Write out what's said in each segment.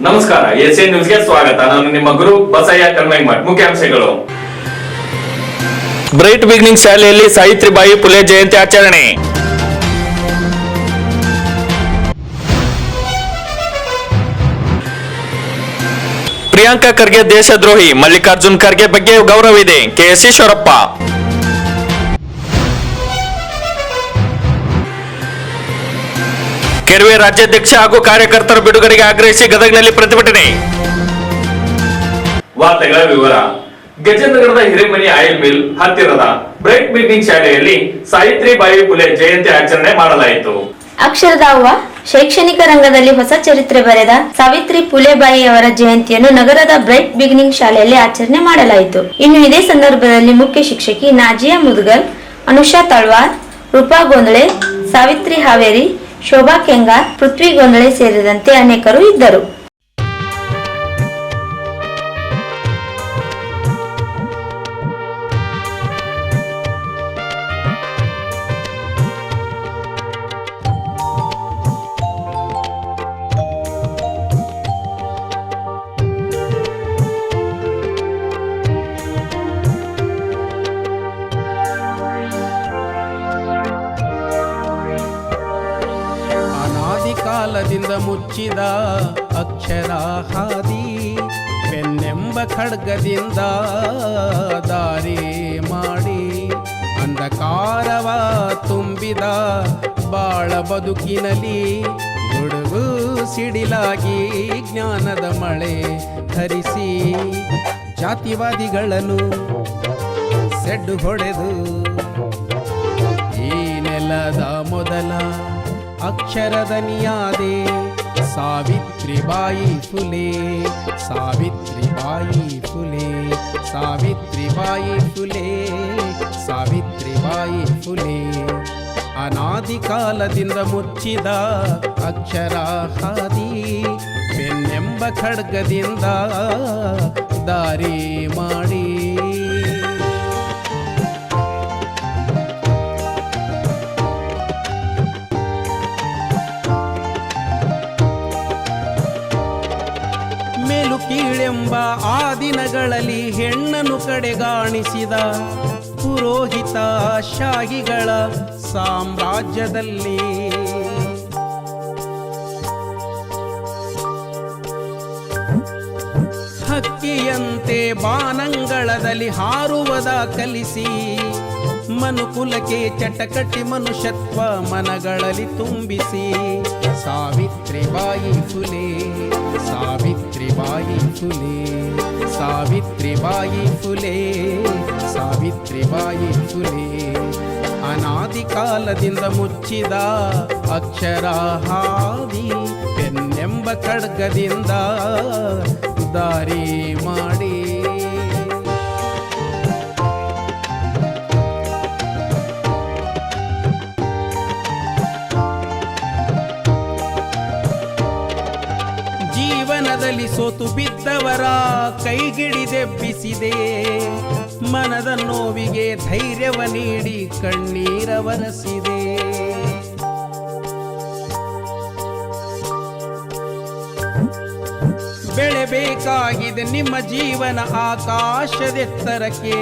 ನಮಸ್ಕಾರ, ಎಸ್ಎ ನ್ಯೂಸ್ಗೆ ಸ್ವಾಗತ. ನಾನು ನಿಮ್ಮ ಗುರು ಬಸಯ್ಯ ಕಲ್ಮೈಮಠ್. ಮುಖ್ಯಾಂಶಗಳು: ಬ್ರೈಟ್ ಬಿಗಿನಿಂಗ್ ಶಾಲೆಯಲ್ಲಿ ಸಾವಿತ್ರಿಬಾಯಿ ಫುಲೆ ಜಯಂತಿ ಆಚರಣೆ. ಪ್ರಿಯಾಂಕಾ ಖರ್ಗೆ ದೇಶದ್ರೋಹಿ, ಮಲ್ಲಿಕಾರ್ಜುನ್ ಖರ್ಗೆ ಬಗ್ಗೆ ಗೌರವವಿದೆ, ಕೆಎಸ್ ಈಶ್ವರಪ್ಪ. ಕೆರವೆ ರಾಜ್ಯಾಧ್ಯಕ್ಷ ಹಾಗೂ ಕಾರ್ಯಕರ್ತರ ಬಿಡುಗಡೆಗೆ ಆಗ್ರಹಿಸಿ ಗದಗನಲ್ಲಿ ಪ್ರತಿಭಟನೆ. ವಾರ್ತೆಗಳ ವಿವರ. ಗಜೇಂದ್ರಗಡದ ಹಿರೇಮನಿ ಆಯಿಲ್ ಮಿಲ್ ಹತ್ತಿರದ ಬ್ರೈಟ್ ಬಿಗಿನಿಂಗ್ ಶಾಲೆಯಲ್ಲಿ ಸಾವಿತ್ರಿಬಾಯಿ ಫುಲೆ ಜಯಂತಿ ಆಚರಣೆ ಮಾಡಲಾಯಿತು. ಅಕ್ಷರದ ಅವ್ವ ಶೈಕ್ಷಣಿಕ ರಂಗದಲ್ಲಿ ಹೊಸ ಚರಿತ್ರೆ ಬರೆದ ಸಾವಿತ್ರಿ ಫುಲೆಬಾಯಿ ಅವರ ಜಯಂತಿಯನ್ನು ನಗರದ ಬ್ರೈಟ್ ಬಿಗಿನಿಂಗ್ ಶಾಲೆಯಲ್ಲಿ ಆಚರಣೆ ಮಾಡಲಾಯಿತು. ಇನ್ನು ಇದೇ ಸಂದರ್ಭದಲ್ಲಿ ಮುಖ್ಯ ಶಿಕ್ಷಕಿ ನಾಜಿಯಾ ಮುದ್ಗಲ್, ಅನುಷಾ ತಳ್ವಾರ್, ರೂಪಾ ಗೊಂದಳೆ, ಸಾವಿತ್ರಿ ಹಾವೇರಿ, ಶೋಭಾ ಕೆಂಗಾರ್, ಪೃಥ್ವಿ ಗೊಂದಳೆ ಸೇರಿದಂತೆ ಅನೇಕರು ಇದ್ದರು. ಕಾಲದಿಂದ ಮುಚ್ಚಿದ ಅಕ್ಷರ ಹಾದಿ, ಪೆನ್ನೆಂಬ ಖಡ್ಗದಿಂದ ದಾರಿ ಮಾಡಿ, ಅಂಧಕಾರವ ತುಂಬಿದ ಬಾಳ ಬದುಕಿನಲ್ಲಿ ಗುಡುಗು ಸಿಡಿಲಾಗಿ ಜ್ಞಾನದ ಮಳೆ ಹರಿಸಿ, ಜಾತಿವಾದಿಗಳನ್ನು ಸೆಡ್ಡು ಹೊಡೆದು ಈ ನೆಲದ ಮೊದಲ ಅಕ್ಷರದ ನಿಯಾದೆ ಸಾವಿತ್ರಿಬಾಯಿ ಫುಲೆ, ಸಾವಿತ್ರಿಬಾಯಿ ಫುಲೆ, ಸಾವಿತ್ರಿಬಾಯಿ ಫುಲೆ, ಸಾವಿತ್ರಿಬಾಯಿ ಫುಲೆ. ಅನಾದಿ ಕಾಲದಿಂದ ಮುಚ್ಚಿದ ಅಕ್ಷರ ಹಾದಿ, ಪೆನ್ನೆಂಬ ಖಡ್ಗದಿಂದ ದಾರಿ ಮಾಡಿ. ಕೀಳೆಂಬ ಆ ದಿನಗಳಲ್ಲಿ ಹೆಣ್ಣನ್ನು ಕಡೆಗಾಣಿಸಿದ ಪುರೋಹಿತ ಶಾಹಿಗಳ ಸಾಮ್ರಾಜ್ಯದಲ್ಲಿ ಹಕ್ಕಿಯಂತೆ ಬಾನಂಗಳದಲ್ಲಿ ಹಾರುವದ ಕಲಿಸಿ, ಮನುಕುಲಕ್ಕೆ ಚಟಕಟಿ ಮನುಷ್ಯತ್ವ ಮನಗಳಲ್ಲಿ ತುಂಬಿಸಿ, ಸಾವಿತ್ರಿಬಾಯಿ ಫುಲೆ, ಸಾವಿತ್ರಿಬಾಯಿ ಫುಲೆ, ಸಾವಿತ್ರಿಬಾಯಿ ಫುಲೆ, ಸಾವಿತ್ರಿಬಾಯಿ ಫುಲೆ. ಅನಾದಿ ಕಾಲದಿಂದ ಮುಚ್ಚಿದ ಅಕ್ಷರ ಹಾದಿ, ಪೆನ್ನೆಂಬ ಖಡ್ಗದಿಂದ ದಾರಿ ಮಾಡಿ. ಜೀವನದಲ್ಲಿ ಸೋತು ಬಿದ್ದವರ ಕೈಗಿಡಿದೆಬ್ಬಿಸಿದೆ, ಮನದ ನೋವಿಗೆ ಧೈರ್ಯವ ನೀಡಿ ಕಣ್ಣೀರ ಬರಸಿದೆ. ಬೆಳೆಬೇಕಾಗಿದೆ ನಿಮ್ಮ ಜೀವನ ಆಕಾಶದೆತ್ತರಕ್ಕೆ,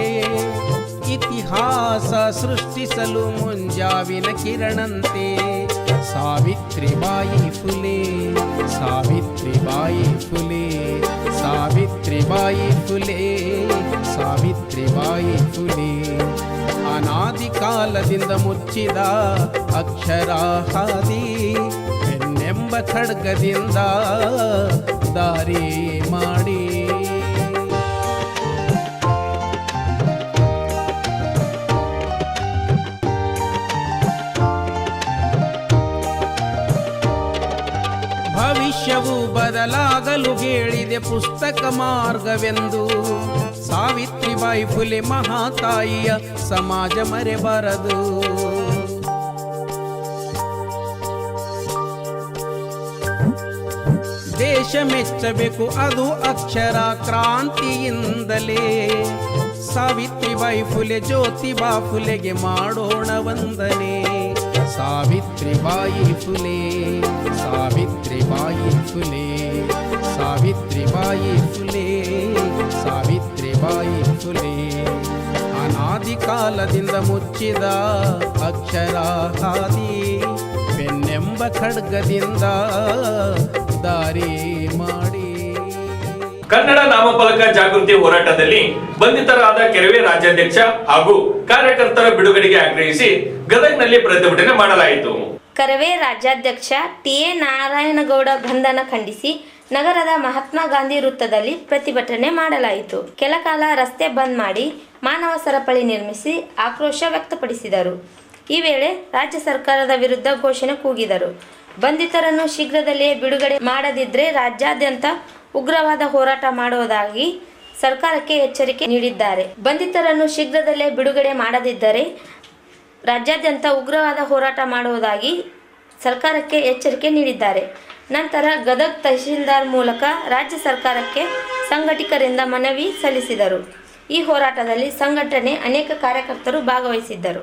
ಇತಿಹಾಸ ಸೃಷ್ಟಿಸಲು ಮುಂಜಾವಿನ ಕಿರಣಂತೆ. ಸಾವಿತ್ರಿಬಾಯಿ ಫುಲೆ, ಸಾವಿತ್ರಿಬಾಯಿ ಫುಲೆ, ಸಾವಿತ್ರಿಬಾಯಿ ಫುಲೆ, ಸಾವಿತ್ರಿಬಾಯಿ ಫುಲೆ. ಅನಾದಿ ಕಾಲದಿಂದ ಮುಚ್ಚಿದ ಅಕ್ಷರ ಹಾದಿ, ಪೆನ್ನೆಂಬ ಖಡ್ಗದಿಂದ ದಾರಿ ಮಾಡಿ. ಭವಿಷ್ಯವು ಬದಲಾಗಲು ಹೇಳಿದೆ ಪುಸ್ತಕ ಮಾರ್ಗವೆಂದು, ಸಾವಿತ್ರಿಬಾಯಿ ಫುಲೆ ಮಹಾತಾಯಿಯ ಸಮಾಜ ಮರೆಬಾರದು. ದೇಶ ಮೆಚ್ಚಬೇಕು ಅದು ಅಕ್ಷರ ಕ್ರಾಂತಿಯಿಂದಲೇ, ಸಾವಿತ್ರಿಬಾಯಿ ಫುಲೆ ಜ್ಯೋತಿಬಾ ಫುಲೆಗೆ ಮಾಡೋಣ ವಂದನೆ. ಸಾವಿತ್ರಿಬಾಯಿ ಫುಲೆ, ಸಾವಿತ್ರಿಬಾಯಿ ಫುಲೆ, ಸಾವಿತ್ರಿಬಾಯಿ ಫುಲೆ ಸಾವಿತ್ರಿಬಾಯಿ ಫುಲೆ ಅನಾದಿ ಕಾಲದಿಂದ ಮುಚ್ಚಿದ ಅಕ್ಷರ ಹಾದಿ ಬೆನ್ನೆಂಬ ಖಡ್ಗದಿಂದ ದಾರಿ ಮಾಡಿ ಕನ್ನಡ ನಾಮಫಲಕ ಜಾಗೃತಿ ಹೋರಾಟದಲ್ಲಿ ಬಂಧಿತರಾದ ಕೆರವೆ ರಾಜ್ಯಾಧ್ಯಕ್ಷ ಹಾಗೂ ಕಾರ್ಯಕರ್ತರ ಬಿಡುಗಡೆಗೆ ಆಗ್ರಹಿಸಿ ಗದಗ್ನಲ್ಲಿ ಪ್ರತಿಭಟನೆ ಮಾಡಲಾಯಿತು. ಕರವೇ ರಾಜ್ಯಾಧ್ಯಕ್ಷ ಟಿ.ಎ. ನಾರಾಯಣಗೌಡ ಬಂಧನ ಖಂಡಿಸಿ ನಗರದ ಮಹಾತ್ಮ ಗಾಂಧಿ ವೃತ್ತದಲ್ಲಿ ಪ್ರತಿಭಟನೆ ಮಾಡಲಾಯಿತು. ಕೆಲ ಕಾಲ ರಸ್ತೆ ಬಂದ್ ಮಾಡಿ ಮಾನವ ಸರಪಳಿ ನಿರ್ಮಿಸಿ ಆಕ್ರೋಶ ವ್ಯಕ್ತಪಡಿಸಿದರು. ಈ ವೇಳೆ ರಾಜ್ಯ ಸರ್ಕಾರದ ವಿರುದ್ಧ ಘೋಷಣೆ ಕೂಗಿದರು. ಬಂಧಿತರನ್ನು ಶೀಘ್ರದಲ್ಲಿಯೇ ಬಿಡುಗಡೆ ಮಾಡದಿದ್ದರೆ ರಾಜ್ಯಾದ್ಯಂತ ಉಗ್ರವಾದ ಹೋರಾಟ ಮಾಡುವುದಾಗಿ ಸರ್ಕಾರಕ್ಕೆ ಎಚ್ಚರಿಕೆ ನೀಡಿದ್ದಾರೆ. ಬಂಧಿತರನ್ನು ಶೀಘ್ರದಲ್ಲೇ ಬಿಡುಗಡೆ ಮಾಡದಿದ್ದರೆ ರಾಜ್ಯಾದ್ಯಂತ ಉಗ್ರವಾದ ಹೋರಾಟ ಮಾಡುವುದಾಗಿ ಸರ್ಕಾರಕ್ಕೆ ಎಚ್ಚರಿಕೆ ನೀಡಿದ್ದಾರೆ. ನಂತರ ಗದಗ್ ತಹಶೀಲ್ದಾರ್ ಮೂಲಕ ರಾಜ್ಯ ಸರ್ಕಾರಕ್ಕೆ ಸಂಘಟಕರಿಂದ ಮನವಿ ಸಲ್ಲಿಸಿದರು. ಈ ಹೋರಾಟದಲ್ಲಿ ಸಂಘಟನೆ ಅನೇಕ ಕಾರ್ಯಕರ್ತರು ಭಾಗವಹಿಸಿದ್ದರು.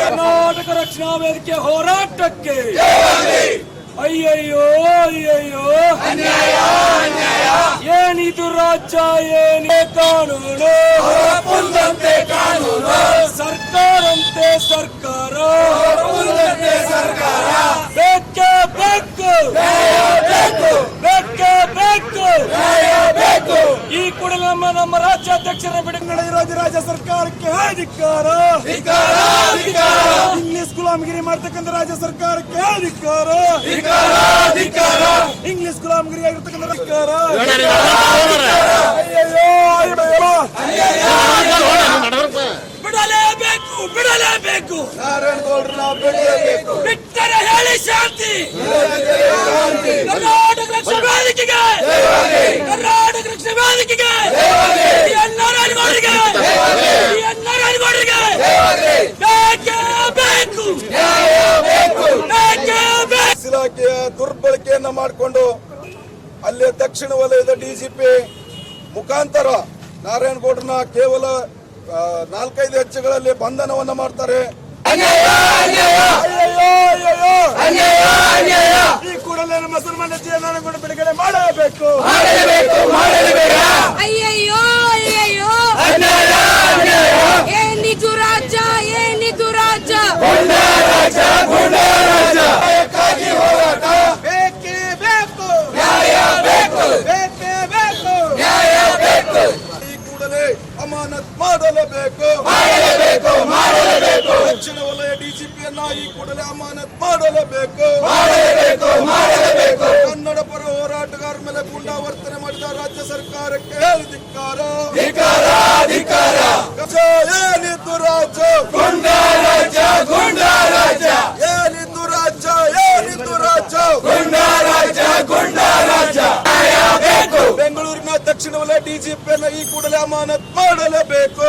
ಕರ್ನಾಟಕ ರಕ್ಷಣಾ ವೇದಿಕೆ ಹೋರಾಟಕ್ಕೆ ಅಯ್ಯಯ್ಯೋ ಅಯ್ಯಯ್ಯೋ ಏನಿದು ರಾಜ್ಯ ಏನೇ ಕಾನೂನು ಸರ್ಕಾರಂತೆ ಸರ್ಕಾರ ಬೇಕೇ ಬೇಕು ಬೇಕೇ ಬೇಕು ಈ ಕೂಡಲೇ ನಮ್ಮ ರಾಜ್ಯಾಧ್ಯಕ್ಷರ ಬಿಡುಗಡೆ ರಾಜ್ಯ ಸರ್ಕಾರಕ್ಕೆ ಅಧಿಕಾರ ಇಂಗ್ಲಿಷ್ ಗುಲಾಮಗಿರಿ ಮಾಡ್ತಕ್ಕಂಥ ರಾಜ್ಯ ಸರ್ಕಾರಕ್ಕೆ ಅಧಿಕಾರ ಇಂಗ್ಲಿಷ್ ಗುಲಾಮಗಿರಿ ಆಗಿರ್ತಕ್ಕಂಥ ಸರ್ಕಾರ ಬಿಡಲೇಬೇಕು ಬಿಟ್ಟರೆ ಹೇಳಿ ಶಾಂತಿ ಕರ್ನಾಟಕ ರಕ್ಷಣಾ ವೇದಿಕೆಗೆ ಕರ್ನಾಟಕ ರಕ್ಷಣಾ ವೇದಿಕೆಗೆ ಇಲಾಖೆಯ ದುರ್ಬಳಕೆಯನ್ನ ಮಾಡಿಕೊಂಡು ಅಲ್ಲೇ ದಕ್ಷಿಣ ವಲಯದ ಡಿಜಿಪಿ ಮುಖಾಂತರ ನಾರಾಯಣಗೌಡರನ್ನ ಕೇವಲ 4-5 ಹೆಚ್ಚುಗಳಲ್ಲಿ ಬಂಧನವನ್ನ ಮಾಡ್ತಾರೆ. ಈ ಕೂಡಲೇ ನಮ್ಮ ಸನ್ಮಾನ್ಯ ಟಿ. ನಾರಾಯಣಗೌಡ ಬಿಡುಗಡೆ ಮಾಡಬೇಕು. ಅಯ್ಯಯ್ಯೋ ಅಯ್ಯಯ್ಯೋ ಏನಿದು ರಾಜ್ಯ ಏನಿದು ರಾಜ್ಯ ಹೋರಾಟ ಬೇಕೇ ಬೇಕು ಬೇಕೇ ಬೇಕು ಈ ಕೂಡಲೇ ಅಮಾನತ್ ಮಾಡಲೇಬೇಕು ದಕ್ಷಿಣ ವಲಯ ಡಿಜಿಪಿಯನ್ನ ಈ ಕೂಡಲೇ ಅಮಾನತ್ ಮಾಡಲೇಬೇಕು ಕನ್ನಡ ಪರ ಹೋರಾಟಗಾರ ಮೇಲೆ ಗುಂಡಾವರ್ತನೆ ಮಾಡಿದ ರಾಜ್ಯ ಸರ್ಕಾರಕ್ಕೆ ಧಿಕ್ಕಾರ ಏನಿದ್ದು ರಾಜ್ಯ ಬೆಂಗಳೂರಿನ ದಕ್ಷಿಣ ವಲಯ ಡಿಜಿಪಿಯನ್ನ ಈ ಕೂಡಲೇ ಅಮಾನತ್ ಮಾಡಲೇಬೇಕು.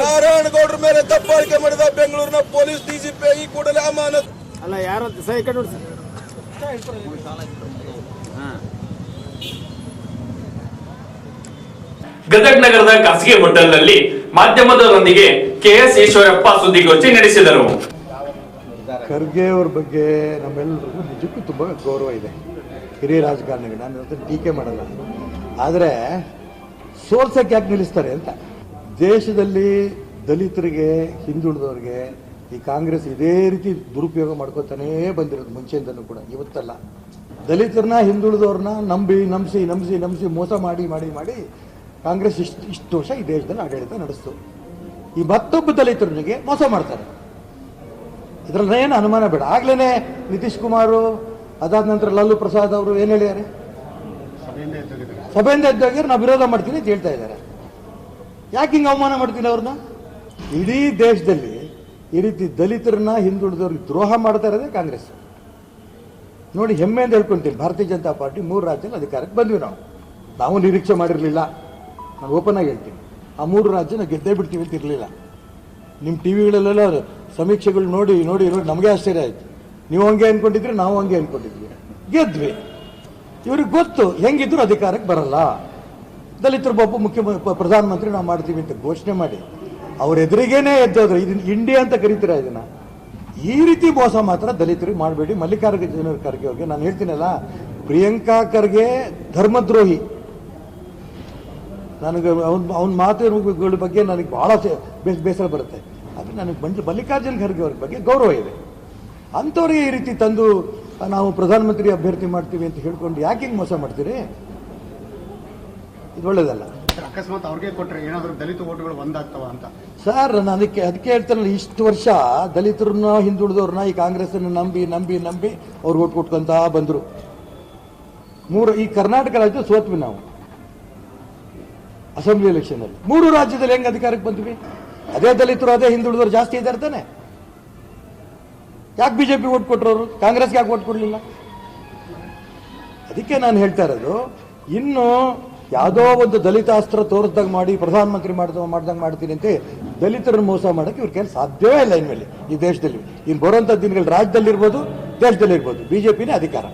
ನಾರಾಯಣಗೌಡರ ಮೇಲೆ ದಬ್ಬಾಳಿಕೆ ಮಾಡಿದ ಬೆಂಗಳೂರಿನ ಪೊಲೀಸ್ ಡಿಜಿಪಿ ಈ ಕೂಡಲೇ ಅಮಾನತ್ ಅಲ್ಲ ಯಾರು ಗದಗ್ ನಗರದ ಖಾಸಗಿ ಹೋಟೆಲ್ನಲ್ಲಿ ಮಾಧ್ಯಮದವರೊಂದಿಗೆ ಕೆಎಸ್ ಈಶ್ವರಪ್ಪ ಸುದ್ದಿಗೋಷ್ಠಿ ನಡೆಸಿದರು. ಖರ್ಗೆ ಅವ್ರ ಬಗ್ಗೆ ನಮ್ಮೆಲ್ಲರಿಗೂ ನಿಜಕ್ಕೂ ತುಂಬ ಗೌರವ ಇದೆ. ಹಿರಿಯ ರಾಜಕಾರಣಿಗಳು, ನಾನು ಅದನ್ನು ಟೀಕೆ ಮಾಡಲ್ಲ. ಆದರೆ ಸೋಲ್ಸಕ್ಕೆ ಯಾಕೆ ನಿಲ್ಲಿಸ್ತಾರೆ ಅಂತ. ದೇಶದಲ್ಲಿ ದಲಿತರಿಗೆ, ಹಿಂದುಳಿದವ್ರಿಗೆ ಈ ಕಾಂಗ್ರೆಸ್ ಇದೇ ರೀತಿ ದುರುಪಯೋಗ ಮಾಡ್ಕೋತಾನೇ ಬಂದಿರೋದು ಮುಂಚೆಯಿಂದನೂ ಕೂಡ, ಇವತ್ತಲ್ಲ. ದಲಿತರನ್ನ, ಹಿಂದುಳಿದವ್ರನ್ನ ನಂಬಿಸಿ ಮೋಸ ಮಾಡಿ ಕಾಂಗ್ರೆಸ್ ಇಷ್ಟು ವರ್ಷ ಈ ದೇಶದಲ್ಲಿ ಆಡಳಿತ ನಡೆಸ್ತು. ಈ ಮತ್ತೊಬ್ಬ ದಲಿತರಿಗೆ ಮೋಸ ಮಾಡ್ತಾರೆ, ಇದರಲ್ಲಿ ಏನು ಅನುಮಾನ ಬೇಡ. ಆಗ್ಲೇ ನಿತೀಶ್ ಕುಮಾರ್, ಅದಾದ ನಂತರ ಲಾಲು ಪ್ರಸಾದ್ ಅವರು ಏನು ಹೇಳಿದ್ದಾರೆ, ಸಭೆಯಿಂದ ಎದ್ದಾಗಿದ್ರೆ ನಾವು ವಿರೋಧ ಮಾಡ್ತೀನಿ ಅಂತ ಹೇಳ್ತಾ ಇದ್ದಾರೆ. ಯಾಕೆ ಹಿಂಗೆ ಅವಮಾನ ಮಾಡ್ತೀನಿ ಅವ್ರನ್ನ? ಇಡೀ ದೇಶದಲ್ಲಿ ಈ ರೀತಿ ದಲಿತರನ್ನ, ಹಿಂದುಳಿದವ್ರಿಗೆ ದ್ರೋಹ ಮಾಡ್ತಾ ಇರೋದೇ ಕಾಂಗ್ರೆಸ್. ನೋಡಿ, ಹೆಮ್ಮೆಯಿಂದ ಹೇಳ್ಕೊಂತೀನಿ, ಭಾರತೀಯ ಜನತಾ ಪಾರ್ಟಿ 3 ರಾಜ್ಯದಲ್ಲಿ ಅಧಿಕಾರಕ್ಕೆ ಬಂದ್ವಿ. ನಾವು ನಿರೀಕ್ಷೆ ಮಾಡಿರಲಿಲ್ಲ. ನಾನು ಓಪನ್ ಆಗಿ ಹೇಳ್ತೀನಿ, ಆ 3 ರಾಜ್ಯನ ಗೆದ್ದೇ ಬಿಡ್ತೀವಿ ಅಂತ ಇರಲಿಲ್ಲ. ನಿಮ್ಮ ಟಿ ವಿಗಳಲ್ಲೆಲ್ಲ ಸಮೀಕ್ಷೆಗಳು ನೋಡಿ ನಮಗೆ ಆಶ್ಚರ್ಯ ಆಯಿತು. ನೀವು ಹಂಗೆ ಅಂದ್ಕೊಂಡಿದ್ರಿ, ನಾವು ಹಂಗೆ ಅಂದ್ಕೊಂಡಿದ್ವಿ. ಗೆದ್ವಿ. ಇವ್ರಿಗೆ ಗೊತ್ತು ಹೆಂಗಿದ್ರು ಅಧಿಕಾರಕ್ಕೆ ಬರಲ್ಲ. ದಲಿತರು ಒಬ್ಬ ಪ್ರಧಾನಮಂತ್ರಿ ನಾವು ಮಾಡ್ತೀವಿ ಅಂತ ಘೋಷಣೆ ಮಾಡಿ ಅವ್ರ ಎದುರಿಗೇನೆ ಎದ್ದೋದ್ರೆ ಇದನ್ನ ಇಂಡಿಯಾ ಅಂತ ಕರೀತೀರಾ ಇದನ್ನ? ಈ ರೀತಿ ಮೋಸ ಮಾತ್ರ ದಲಿತರಿಗೆ ಮಾಡಬೇಡಿ. ಮಲ್ಲಿಕಾರ್ಜುನ ಖರ್ಗೆ ಅವ್ರಿಗೆ ನಾನು ಹೇಳ್ತೀನಲ್ಲ, ಪ್ರಿಯಾಂಕಾ ಖರ್ಗೆ ಧರ್ಮದ್ರೋಹಿ. ನನಗೆ ಅವನ ಮಾತುಗಳ ಬಗ್ಗೆ ನನಗೆ ಬಹಳ ಬೇಸರ ಬರುತ್ತೆ. ಆದರೆ ನನಗೆ ಮಲ್ಲಿಕಾರ್ಜುನ ಖರ್ಗೆ ಅವ್ರ ಬಗ್ಗೆ ಗೌರವ ಇದೆ. ಅಂಥವ್ರಿಗೆ ಈ ರೀತಿ ತಂದು ನಾವು ಪ್ರಧಾನಮಂತ್ರಿ ಅಭ್ಯರ್ಥಿ ಮಾಡ್ತೀವಿ ಅಂತ ಹೇಳ್ಕೊಂಡು ಯಾಕೆ ಹಿಂಗೆ ಮೋಸ ಮಾಡ್ತೀರಿ? ಇದು ಒಳ್ಳೇದಲ್ಲ. ಅಕಸ್ಮಾತ್ ಅವ್ರಿಗೆ ಕೊಟ್ಟರೆ ಏನಾದರೂ ದಲಿತ ಓಟುಗಳು ಒಂದಾಗ್ತಾವ ಅಂತ ಸರ್, ನಾನು ಅದಕ್ಕೆ ಹೇಳ್ತಾನಲ್ಲ, ಇಷ್ಟು ವರ್ಷ ದಲಿತರನ್ನ ಹಿಂದುಳಿದವ್ರನ್ನ ಈ ಕಾಂಗ್ರೆಸ್ಸನ್ನು ನಂಬಿ ನಂಬಿ ನಂಬಿ ಅವ್ರು ಓಟ್ ಕೊಟ್ಕೊಂತ ಬಂದರು. ಈ ಕರ್ನಾಟಕ ರಾಜ್ಯ ಸೋತ್ವಿ ನಾವು ಅಸೆಂಬ್ಲಿ ಎಲೆಕ್ಷನಲ್ಲಿ. 3 ರಾಜ್ಯದಲ್ಲಿ ಹೆಂಗೆ ಅಧಿಕಾರಕ್ಕೆ ಬಂದ್ವಿ? ಅದೇ ದಲಿತರು ಅದೇ ಹಿಂದುಳಿದವರು ಜಾಸ್ತಿ ಇದ್ದಾರೆ ತಾನೆ. ಯಾಕೆ ಬಿಜೆಪಿ ಓಟ್ ಕೊಟ್ಟರು? ಕಾಂಗ್ರೆಸ್ಗೆ ಯಾಕೆ ಓಟ್ ಕೊಡಲಿಲ್ಲ? ಅದಕ್ಕೆ ನಾನು ಹೇಳ್ತಾ ಇರೋದು, ಇನ್ನು ಯಾವುದೋ ಒಂದು ದಲಿತ ಅಸ್ತ್ರ ತೋರಿಸ್ದಾಗ ಮಾಡಿ ಪ್ರಧಾನಮಂತ್ರಿ ಮಾಡ್ದಂಗೆ ಮಾಡ್ತೀನಿ ಅಂತ ದಲಿತರನ್ನು ಮೋಸ ಮಾಡೋಕ್ಕೆ ಇವ್ರ ಕೈಲಿ ಸಾಧ್ಯವೇ ಇಲ್ಲ ಇನ್ಮೇಲೆ ಈ ದೇಶದಲ್ಲಿ. ಇನ್ನು ಬರುವಂಥ ದಿನಗಳು ರಾಜ್ಯದಲ್ಲಿರ್ಬೋದು, ದೇಶದಲ್ಲಿರ್ಬೋದು, ಬಿಜೆಪಿನೇ ಅಧಿಕಾರ.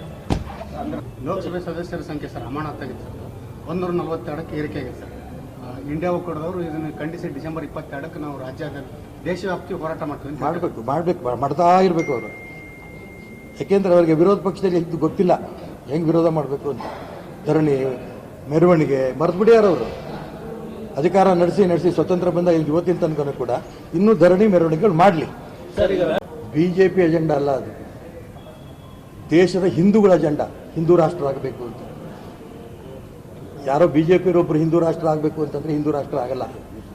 ಲೋಕಸಭೆ ಸದಸ್ಯರ ಸಂಖ್ಯೆ ಸರ್ ಅಮಾನತ್ತಾಗಿದೆ ಸರ್. 142ಕ್ಕೆ ಏರಿಕೆ ಆಗಿದೆ ಸರ್. ಇಂಡಿಯಾ ಒಕ್ಕೂಟದವರು ಇದನ್ನು ಖಂಡಿಸಿ ಡಿಸೆಂಬರ್ 22ಕ್ಕೆ ನಾವು ರಾಜ್ಯದಲ್ಲಿ ದೇಶವ್ಯಾಪ್ತಿ ಹೋರಾಟ ಮಾಡ್ತೀವಿ. ಮಾಡ್ತಾ ಇರಬೇಕು ಅವರು. ಯಾಕೆಂದ್ರೆ ಅವರಿಗೆ ವಿರೋಧ ಪಕ್ಷದಲ್ಲಿ ಇದು ಗೊತ್ತಿಲ್ಲ ಹೆಂಗೆ ವಿರೋಧ ಮಾಡಬೇಕು ಅಂತ. ಧರಣಿ, ಮೆರವಣಿಗೆ ಮರೆತುಬಿಡಿ ಯಾರವರು. ಅಧಿಕಾರ ನಡೆಸಿ ಸ್ವತಂತ್ರ ಬಂದ ಇವತ್ತಿನ ತನಕ ಕೂಡ ಇನ್ನೂ ಧರಣಿ ಮೆರವಣಿಗೆಗಳು ಮಾಡಲಿ. ಬಿಜೆಪಿ ಅಜೆಂಡಾ ಅಲ್ಲ ಅದು, ದೇಶದ ಹಿಂದೂಗಳ ಅಜೆಂಡಾ. ಹಿಂದೂ ರಾಷ್ಟ್ರ ಆಗಬೇಕು ಅಂತ. ಯಾರೋ ಬಿಜೆಪಿಯರೊಬ್ಬರು ಹಿಂದೂ ರಾಷ್ಟ್ರ ಆಗಬೇಕು ಅಂತಂದ್ರೆ ಹಿಂದೂ ರಾಷ್ಟ್ರ ಆಗಲ್ಲ.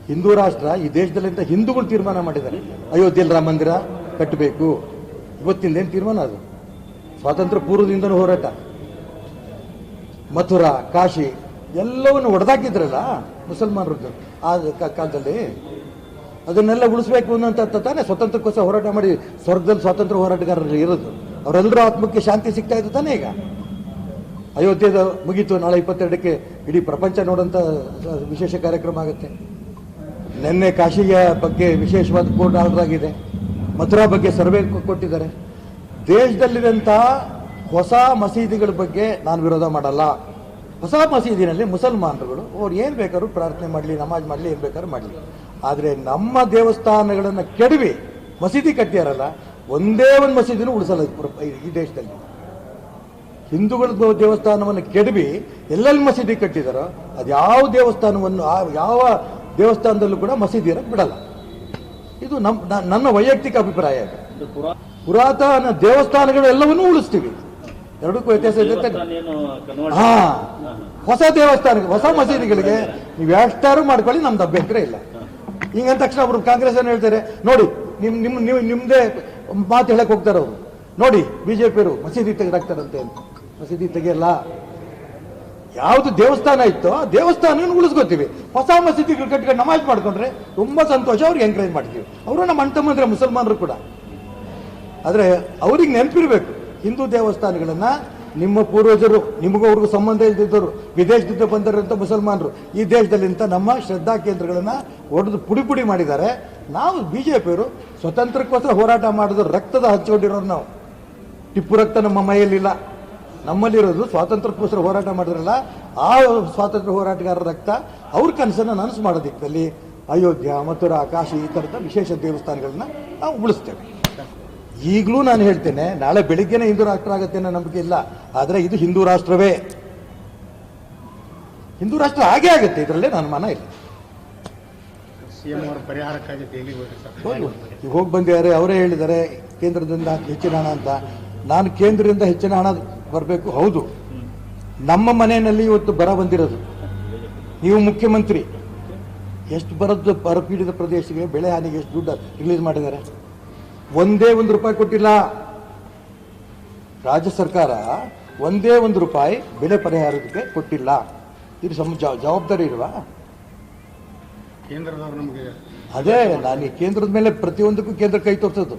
ಹಿಂದೂ ರಾಷ್ಟ್ರ ಈ ದೇಶದಲ್ಲಿಂತ ಹಿಂದೂಗಳು ತೀರ್ಮಾನ ಮಾಡಿದ್ದಾರೆ. ಅಯೋಧ್ಯೆಯಲ್ಲಿ ರಾಮ ಮಂದಿರ ಕಟ್ಟಬೇಕು. ಇವತ್ತಿಂದೇನು ತೀರ್ಮಾನ ಅದು? ಸ್ವಾತಂತ್ರ್ಯ ಪೂರ್ವದಿಂದನೂ ಹೋರಾಟ. ಮಥುರಾ, ಕಾಶಿ ಎಲ್ಲವನ್ನು ಒಡೆದಾಕಿದ್ರಲ್ಲ ಮುಸಲ್ಮಾನರದ್ದು ಆ ಕಾಲದಲ್ಲಿ. ಅದನ್ನೆಲ್ಲ ಉಳಿಸ್ಬೇಕು ಅನ್ನೋಂಥ ತಾನೇ ಸ್ವತಂತ್ರಕ್ಕೋಸ್ಕರ ಹೋರಾಟ ಮಾಡಿ ಸ್ವರ್ಗದಲ್ಲಿ ಸ್ವಾತಂತ್ರ್ಯ ಹೋರಾಟಗಾರರು ಇರೋದು. ಅವರೆಲ್ಲರೂ ಆತ್ಮಕ್ಕೆ ಶಾಂತಿ ಸಿಗ್ತಾ ಇತ್ತು ತಾನೇ. ಈಗ ಅಯೋಧ್ಯೆದ ಮುಗೀತು, ನಾಳೆ 22ಕ್ಕೆ ಇಡೀ ಪ್ರಪಂಚ ನೋಡೋಂಥ ವಿಶೇಷ ಕಾರ್ಯಕ್ರಮ ಆಗುತ್ತೆ. ನಿನ್ನೆ ಕಾಶಿಯ ಬಗ್ಗೆ ವಿಶೇಷವಾದ ಕೋರ್ಟ್ ಆರ್ಡರ್ ಆಗಿದೆ. ಮಥುರಾ ಬಗ್ಗೆ ಸರ್ವೆ ಕೊಟ್ಟಿದ್ದಾರೆ. ದೇಶದಲ್ಲಿರುವಂಥ ಹೊಸ ಮಸೀದಿಗಳ ಬಗ್ಗೆ ನಾನು ವಿರೋಧ ಮಾಡಲ್ಲ. ಹೊಸ ಮಸೀದಿನಲ್ಲಿ ಮುಸಲ್ಮಾನರುಗಳು ಅವ್ರು ಏನು ಬೇಕಾದ್ರೂ ಪ್ರಾರ್ಥನೆ ಮಾಡಲಿ, ನಮಾಜ್ ಮಾಡಲಿ, ಏನು ಬೇಕಾದ್ರೂ ಮಾಡಲಿ. ಆದರೆ ನಮ್ಮ ದೇವಸ್ಥಾನಗಳನ್ನು ಕೆಡವಿ ಮಸೀದಿ ಕಟ್ಟಿಯಾರಲ್ಲ, ಒಂದೇ ಒಂದು ಮಸೀದಿನೂ ಉಳಿಸಲ್ಲ ಈ ದೇಶದಲ್ಲಿ. ಹಿಂದೂಗಳ ದೇವಸ್ಥಾನವನ್ನು ಕೆಡವಿ ಎಲ್ಲೆಲ್ಲಿ ಮಸೀದಿ ಕಟ್ಟಿದಾರೋ ಅದು ಯಾವ ದೇವಸ್ಥಾನವನ್ನು ಯಾವ ದೇವಸ್ಥಾನದಲ್ಲೂ ಕೂಡ ಮಸೀದಿ ಇರಕ್ಕೆ ಬಿಡಲ್ಲ. ಇದು ನನ್ನ ವೈಯಕ್ತಿಕ ಅಭಿಪ್ರಾಯ. ಪುರಾತನ ದೇವಸ್ಥಾನಗಳು ಎಲ್ಲವನ್ನೂ ಉಳಿಸ್ತೀವಿ, ಎರಡಕ್ಕೂ ವ್ಯತ್ಯಾಸ ಇದೆ. ಹಾ, ಹೊಸ ದೇವಸ್ಥಾನಕ್ಕೆ, ಹೊಸ ಮಸೀದಿಗಳಿಗೆ ನೀವು ಎಷ್ಟಾರು ಮಾಡ್ಕೊಳ್ಳಿ, ನಮ್ದು ಅಭ್ಯಂತರ ಇಲ್ಲ. ಹಿಂಗಂದ ತಕ್ಷಣ ಅವರು ಕಾಂಗ್ರೆಸ್ ಅನ್ನು ಹೇಳ್ತಾರೆ, ನೋಡಿ ನಿಮ್ದೇ ಮಾತು ಹೇಳಕ್ ಹೋಗ್ತಾರೆ ಅವರು. ನೋಡಿ ಬಿಜೆಪಿಯವರು ಮಸೀದಿ ತೆಗೆದಾಕ್ತಾರಂತೆ ಅಂತ. ಮಸೀದಿ ತೆಗೆಯಲ್ಲ. ಯಾವುದು ದೇವಸ್ಥಾನ ಇತ್ತೋ ಆ ದೇವಸ್ಥಾನ ಉಳಿಸ್ಕೋತೀವಿ. ಹೊಸ ಮಸೀದಿಗಳು ಕಟ್ಕೊಂಡು ನಮಾಜ್ ಮಾಡ್ಕೊಂಡ್ರೆ ತುಂಬಾ ಸಂತೋಷ, ಅವ್ರಿಗೆ ಎಂಕರೇಜ್ ಮಾಡ್ತೀವಿ. ಅವರು ನಮ್ಮ ಅಣ್ಣ ತಮ್ಮಂದ್ರೆ ಮುಸಲ್ಮಾನರು ಕೂಡ. ಆದರೆ ಅವ್ರಿಗೆ ನೆನಪಿರ್ಬೇಕು, ಹಿಂದೂ ದೇವಸ್ಥಾನಗಳನ್ನ ನಿಮ್ಮ ಪೂರ್ವಜರು, ನಿಮಗೂ ಅವ್ರಿಗೂ ಸಂಬಂಧ ಇಲ್ದಿದ್ದವರು, ವಿದೇಶದಿಂದ ಬಂದಿರೋಂಥ ಮುಸಲ್ಮಾನರು ಈ ದೇಶದಲ್ಲಿಂತ ನಮ್ಮ ಶ್ರದ್ಧಾ ಕೇಂದ್ರಗಳನ್ನ ಒಡೆದು ಪುಡಿ ಪುಡಿ ಮಾಡಿದ್ದಾರೆ. ನಾವು ಬಿಜೆಪಿಯವರು ಸ್ವತಂತ್ರಕ್ಕೋಸ್ಕರ ಹೋರಾಟ ಮಾಡಿದ್ರು, ರಕ್ತದ ಹಚ್ಚಿಕೊಂಡಿರೋರು ನಾವು. ಟಿಪ್ಪು ರಕ್ತ ನಮ್ಮ ಮೈಯಲ್ಲಿಲ್ಲ, ನಮ್ಮಲ್ಲಿರೋದು ಸ್ವಾತಂತ್ರ್ಯಕ್ಕೋಸ್ಕರ ಹೋರಾಟ ಮಾಡಿದ್ರಲ್ಲ ಆ ಸ್ವಾತಂತ್ರ್ಯ ಹೋರಾಟಗಾರರ ರಕ್ತ. ಅವ್ರ ಕನಸನ್ನು ನನಸು ಮಾಡೋದಿಕ್ಕಲ್ಲಿ ಅಯೋಧ್ಯ, ಮಥುರಾ, ಕಾಶಿ ಈ ಥರದ ವಿಶೇಷ ದೇವಸ್ಥಾನಗಳನ್ನ ನಾವು ಉಳಿಸ್ತೇವೆ. ಈಗಲೂ ನಾನು ಹೇಳ್ತೇನೆ, ನಾಳೆ ಬೆಳಿಗ್ಗೆನೇ ಹಿಂದೂ ರಾಷ್ಟ್ರ ಆಗುತ್ತೆ ಅನ್ನೋ ನಂಬಿಕೆ ಇಲ್ಲ. ಆದರೆ ಇದು ಹಿಂದೂ ರಾಷ್ಟ್ರವೇ, ಹಿಂದೂ ರಾಷ್ಟ್ರ ಹಾಗೇ ಆಗುತ್ತೆ, ಇದರಲ್ಲೇ ನನ್ನ ಮನ ಇಲ್ಲ. ಸಿಎಂ ಅವರ ಪರಿಹಾರಕ್ಕಾಗಿ ದೆಹಲಿಗೆ ಹೋಗಿ ಹೋಗಿ ಬಂದಿದ್ದಾರೆ. ಅವರೇ ಹೇಳಿದ್ದಾರೆ ಕೇಂದ್ರದಿಂದ ಹೆಚ್ಚಿನ ಹಣ ಅಂತ. ನಾನು ಕೇಂದ್ರದಿಂದ ಹೆಚ್ಚಿನ ಹಣ ಬರಬೇಕು, ಹೌದು. ನಮ್ಮ ಮನೆಯಲ್ಲಿ ಇವತ್ತು ಬರ ಬಂದಿರೋದು, ನೀವು ಮುಖ್ಯಮಂತ್ರಿ, ಎಷ್ಟು ಬರದ್ದು ಬರಪೀಡಿತ ಪ್ರದೇಶಕ್ಕೆ ಬೆಳೆ ಹಾನಿಗೆ ಎಷ್ಟು ದುಡ್ಡು ರಿಲೀಸ್ ಮಾಡಿದ್ದಾರೆ? ಒಂದೇ ₹1 ಕೊಟ್ಟಿಲ್ಲ. ರಾಜ್ಯ ಸರ್ಕಾರ ಒಂದೇ ₹1 ಬೆಳೆ ಪರಿಹಾರಕ್ಕೆ ಕೊಟ್ಟಿಲ್ಲ. ಇದು ಜವಾಬ್ದಾರಿ ಇಲ್ವಾ? ಕೇಂದ್ರದವರು ನಮಗೆ ಅದೇ ನಾನು ಕೇಂದ್ರದ ಮೇಲೆ ಪ್ರತಿಯೊಂದಕ್ಕೂ ಕೇಂದ್ರ ಕೈ ತೋರಿಸೋದು.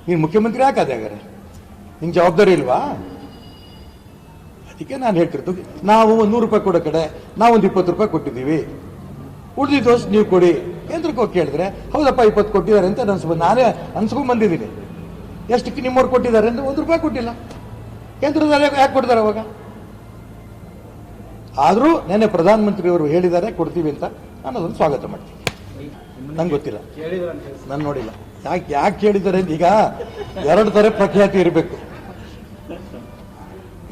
ನೀನು ಮುಖ್ಯಮಂತ್ರಿ ಯಾಕಾದೆ ಹಾಗಾದ್ರೆ? ನಿಂಗೆ ಜವಾಬ್ದಾರಿ ಇಲ್ವಾ? ಅದಕ್ಕೆ ನಾನು ಹೇಳ್ತಿರ್ತೀವಿ, ನಾವು ₹100 ಕೊಡೋ ಕಡೆ ನಾವೊಂದು ₹20 ಕೊಟ್ಟಿದ್ದೀವಿ, ಉಳಿದಿದ್ದು ನೀವು ಕೊಡಿ. ಕೇಂದ್ರಕ್ಕೆ ಹೋಗಿ ಕೇಳಿದ್ರೆ ಹೌದಪ್ಪ 20 ಕೊಟ್ಟಿದ್ದಾರೆ ಅಂತ ನಾನೇ ಅನ್ಸ್ಕೊಂಡ್ ಬಂದಿದ್ದೀನಿ. ಎಷ್ಟಕ್ಕೆ ನಿಮ್ಮವ್ರು ಕೊಟ್ಟಿದ್ದಾರೆ ಅಂದ್ರೆ ₹1 ಕೊಟ್ಟಿಲ್ಲ. ಕೇಂದ್ರದಲ್ಲಿ ಯಾಕೆ ಕೊಟ್ಟಿದ್ದಾರೆ ಅವಾಗ? ಆದರೂ ನೆನ್ನೆ ಪ್ರಧಾನಮಂತ್ರಿಯವರು ಹೇಳಿದ್ದಾರೆ ಕೊಡ್ತೀವಿ ಅಂತ ನಾನು ಅದನ್ನು ಸ್ವಾಗತ ಮಾಡ್ತೀನಿ. ನಂಗೆ ಗೊತ್ತಿಲ್ಲ, ನಾನು ನೋಡಿಲ್ಲ. ಯಾಕೆ ಕೇಳಿದ್ದಾರೆ ಅಂತ. ಈಗ 2 ಥರ ಪ್ರಖ್ಯಾತಿ ಇರಬೇಕು.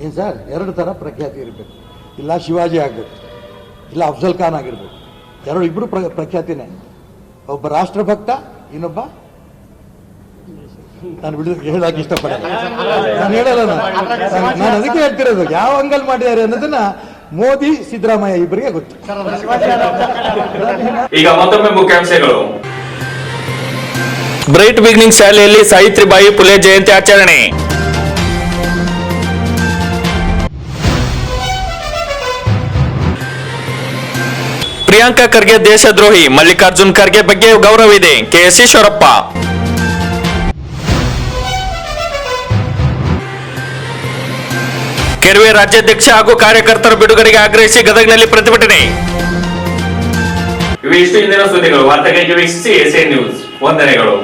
ಏನು ಸರ್, 2 ಥರ ಪ್ರಖ್ಯಾತಿ ಇರಬೇಕು. ಇಲ್ಲ ಶಿವಾಜಿ ಆಗಬೇಕು, ಇಲ್ಲ ಅಫ್ಜಲ್ ಖಾನ್ ಆಗಿರ್ಬೇಕು. ಇಬ್ಬರು ಪ್ರಖ್ಯಾತಿನೇ. ಒಬ್ಬ ರಾಷ್ಟ್ರಭಕ್ತ, ಇನ್ನೊಬ್ಬ ನಾನು ಹೇಳಕ್ಕೆ ಇಷ್ಟಪಡಲ್ಲ. ನಾನು ಹೇಳಲ್ಲ, ನಾನು ಅದಕ್ಕೆ ಹೇಳ್ತಿರೋದು ಯಾವ ಅಂಗಲ್ ಮಾಡಿದ್ದಾರೆ ಅನ್ನೋದನ್ನ ಮೋದಿ ಸಿದ್ದರಾಮಯ್ಯ ಇಬ್ಬರಿಗೆ ಗೊತ್ತು. ಈಗ ಮತ್ತೊಮ್ಮೆ ಮುಖ್ಯಾಂಶಗಳು. ಬ್ರೈಟ್ ಬಿಗಿನಿಂಗ್ ಶಾಲೆಯಲ್ಲಿ ಸಾವಿತ್ರಿಬಾಯಿ ಫುಲೆ ಜಯಂತಿ ಆಚರಣೆ. ಪ್ರಿಯಾಂಕಾ ಖರ್ಗೆ ದೇಶದ್ರೋಹಿ, ಮಲ್ಲಿಕಾರ್ಜುನ್ ಖರ್ಗೆ ಬಗ್ಗೆ ಗೌರವವಿದೆ, ಕೆಎಸ್ ಈಶ್ವರಪ್ಪ. ಕೆರವೆ ರಾಜ್ಯಾಧ್ಯಕ್ಷ ಹಾಗೂ ಕಾರ್ಯಕರ್ತರ ಬಿಡುಗಡೆಗೆ ಆಗ್ರಹಿಸಿ ಗದಗನಲ್ಲಿ ಪ್ರತಿಭಟನೆ. ಇವಿಷ್ಟು ಇಂದಿನ ಸುದ್ದಿಗಳು. ವಾರ್ತೆಗಳಿಗೆ ವೀಕ್ಷಿಸಿ ಎಸ್ಎನ್ ನ್ಯೂಸ್. ವಂದನೆಗಳು.